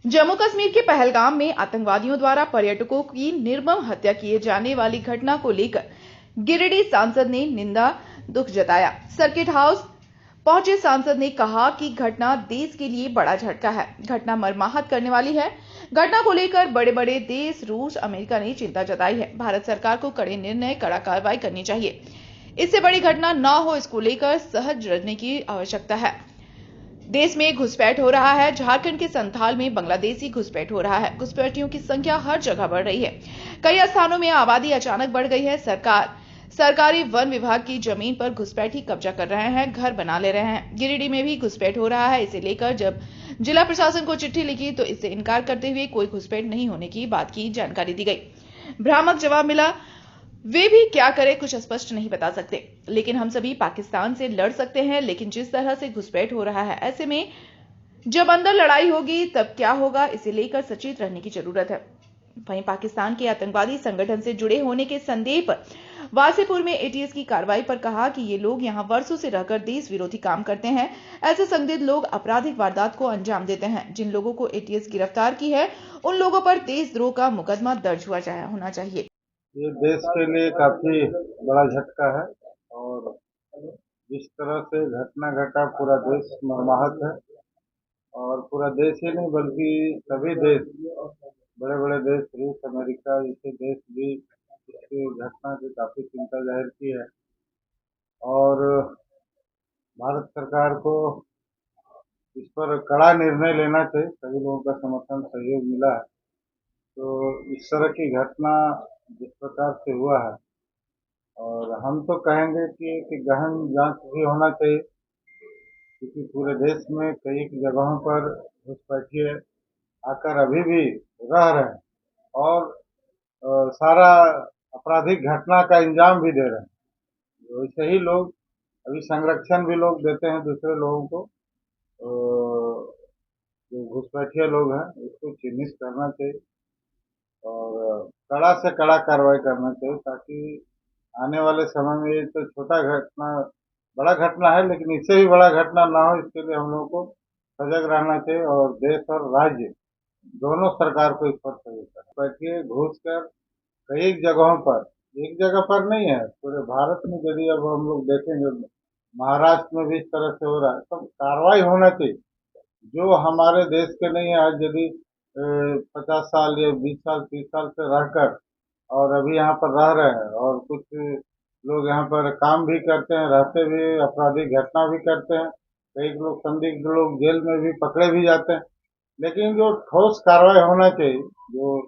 जम्मू कश्मीर के पहलगाम में आतंकवादियों द्वारा पर्यटकों की निर्मम हत्या किए जाने वाली घटना को लेकर गिरिडीह सांसद ने निंदा दुख जताया। सर्किट हाउस पहुंचे सांसद ने कहा कि घटना देश के लिए बड़ा झटका है, घटना मर्माहत करने वाली है। घटना को लेकर बड़े बड़े देश रूस, अमेरिका ने चिंता जताई है। भारत सरकार को कड़े निर्णय, कड़ा कार्रवाई करनी चाहिए। इससे बड़ी घटना न हो, इसको लेकर सहज रहने की आवश्यकता है। देश में घुसपैठ हो रहा है। झारखंड के संथाल में बांग्लादेशी घुसपैठ हो रहा है। घुसपैठियों की संख्या हर जगह बढ़ रही है। कई स्थानों में आबादी अचानक बढ़ गई है। सरकारी वन विभाग की जमीन पर घुसपैठी कब्जा कर रहे हैं, घर बना ले रहे हैं। गिरिडीह में भी घुसपैठ हो रहा है। इसे लेकर जब जिला प्रशासन को चिट्ठी लिखी तो इससे इनकार करते हुए कोई घुसपैठ नहीं होने की बात की जानकारी दी गई। भ्रामक जवाब मिला। वे भी क्या करें, कुछ स्पष्ट नहीं बता सकते। लेकिन हम सभी पाकिस्तान से लड़ सकते हैं, लेकिन जिस तरह से घुसपैठ हो रहा है, ऐसे में जब अंदर लड़ाई होगी तब क्या होगा, इसे लेकर सचेत रहने की जरूरत है। वहीं पाकिस्तान के आतंकवादी संगठन से जुड़े होने के संदेह पर वासेपुर में एटीएस की कार्रवाई पर कहा कि ये लोग यहां वर्षों से रहकर देश विरोधी काम करते हैं। ऐसे संदिग्ध लोग आपराधिक वारदात को अंजाम देते हैं। जिन लोगों को एटीएस गिरफ्तार की है, उन लोगों पर देशद्रोह का मुकदमा दर्ज होना चाहिए। ये देश के लिए काफी बड़ा झटका है और जिस तरह से घटना घटा पूरा देश मर्माहत है और पूरा देश ही नहीं बल्कि सभी देश, बड़े बड़े देश, रूस, अमेरिका जैसे देश भी इसकी घटना की काफी चिंता जाहिर की है और भारत सरकार को इस पर कड़ा निर्णय लेना चाहिए। सभी लोगों का समर्थन, सहयोग मिला है तो इस तरह की घटना जिस प्रकार से हुआ है और हम तो कहेंगे कि गहन जांच भी होना चाहिए क्योंकि पूरे देश में कई जगहों पर घुसपैठिए आकर अभी भी रह रहे हैं और सारा आपराधिक घटना का इंजाम भी दे रहे हैं। वैसे ही लोग अभी संरक्षण भी लोग देते हैं दूसरे लोगों को। जो घुसपैठिए लोग हैं उसको चिन्हित करना चाहिए और कड़ा से कड़ा कार्रवाई करना चाहिए ताकि आने वाले समय में ये तो छोटा घटना, बड़ा घटना है लेकिन इससे भी बड़ा घटना ना हो, इसके लिए हम लोगों को सजग रहना चाहिए और देश और राज्य दोनों सरकार को इस पर सजग करना। बैठिए घुस कर कई जगहों पर, एक जगह पर नहीं है, पूरे भारत में यदि अब हम लोग देखेंगे महाराष्ट्र में भी इस तरह से हो रहा है तो कार्रवाई होना चाहिए। जो हमारे देश के नहीं है, आज यदि 50 साल या 20 साल 30 साल से रहकर और अभी यहाँ पर रह रहे हैं और कुछ लोग यहाँ पर काम भी करते हैं, रहते भी, आपराधिक घटना भी करते हैं, कई लोग संदिग्ध लोग जेल में भी पकड़े भी जाते हैं, लेकिन जो ठोस कार्रवाई होना चाहिए, जो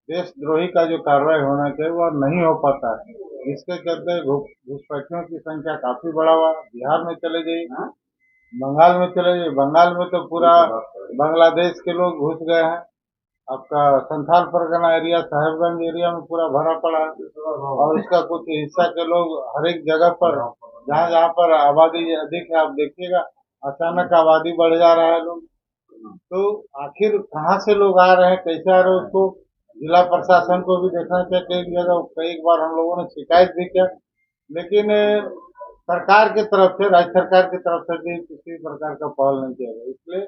देशद्रोही का जो कार्रवाई होना चाहिए वह नहीं हो पाता है। इसके चलते घुसपैठियों की संख्या काफी बढ़ा हुआ। बिहार में चले जाइए, बंगाल में चले जाइए, बंगाल में तो पूरा बांग्लादेश के लोग घुस गए हैं। आपका संथाल परगना एरिया, साहेबगंज एरिया में पूरा भरा पड़ा है और उसका कुछ हिस्सा के लोग हर एक जगह पर जहाँ जहाँ पर आबादी अधिक है, आप देखिएगा अचानक आबादी बढ़ जा रहा है। लोग तो आखिर कहाँ से लोग आ रहे हैं, कैसे आ रहे हैं, उसको जिला प्रशासन को भी देखना चाहिए। कई बार हम लोगों ने शिकायत भी किया लेकिन सरकार की तरफ से, राज्य सरकार की तरफ से भी किसी प्रकार का पहल नहीं किया गया। इसलिए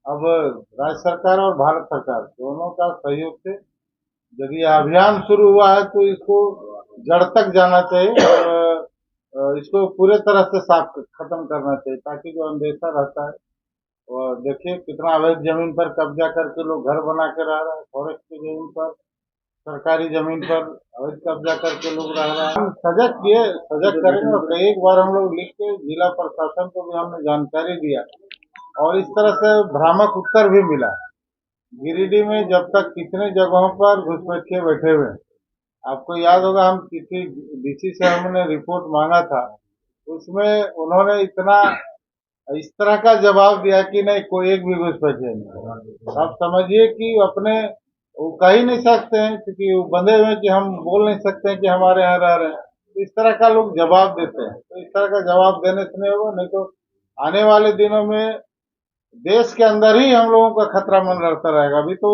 अब राज्य सरकार और भारत सरकार दोनों का सहयोग से यदि यह अभियान शुरू हुआ है तो इसको जड़ तक जाना चाहिए और इसको पूरे तरह से साफ खत्म करना चाहिए ताकि जो अंदेशा रहता है। और देखिए कितना अवैध जमीन पर कब्जा करके लोग घर बना के रह रहे हैं, फॉरेस्ट की जमीन पर, सरकारी जमीन पर अवैध कब्जा करके लोग रह रहे हैं। हम सजग करेंगे और कई बार हम लोग लिख के जिला प्रशासन को भी हमने जानकारी दिया और इस तरह से भ्रामक उत्तर भी मिला। गिरिडीह में जब तक कितने जगहों पर घुसपैठिए बैठे हुए हैं, आपको याद होगा हम किसी डीसी से हमने रिपोर्ट मांगा था, उसमें उन्होंने इतना इस तरह का जवाब दिया कि नहीं, कोई एक भी घुसपैठिए नहीं। आप समझिए कि अपने वो कह ही नहीं सकते हैं क्योंकि वो बंधे हुए हैं कि हम बोल नहीं सकते हैं कि हमारे यहाँ रह रहे हैं। तो इस तरह का लोग जवाब देते हैं, तो इस तरह का जवाब देने से नहीं होगा, नहीं तो आने वाले दिनों में देश के अंदर ही हम लोगों का खतरा मन रहता रहेगा। अभी तो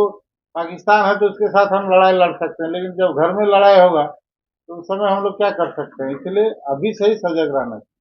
पाकिस्तान है तो उसके साथ हम लड़ाई लड़ सकते हैं, लेकिन जब घर में लड़ाई होगा तो उस समय हम लोग क्या कर सकते हैं। इसलिए अभी से ही सजग रहना चाहिए।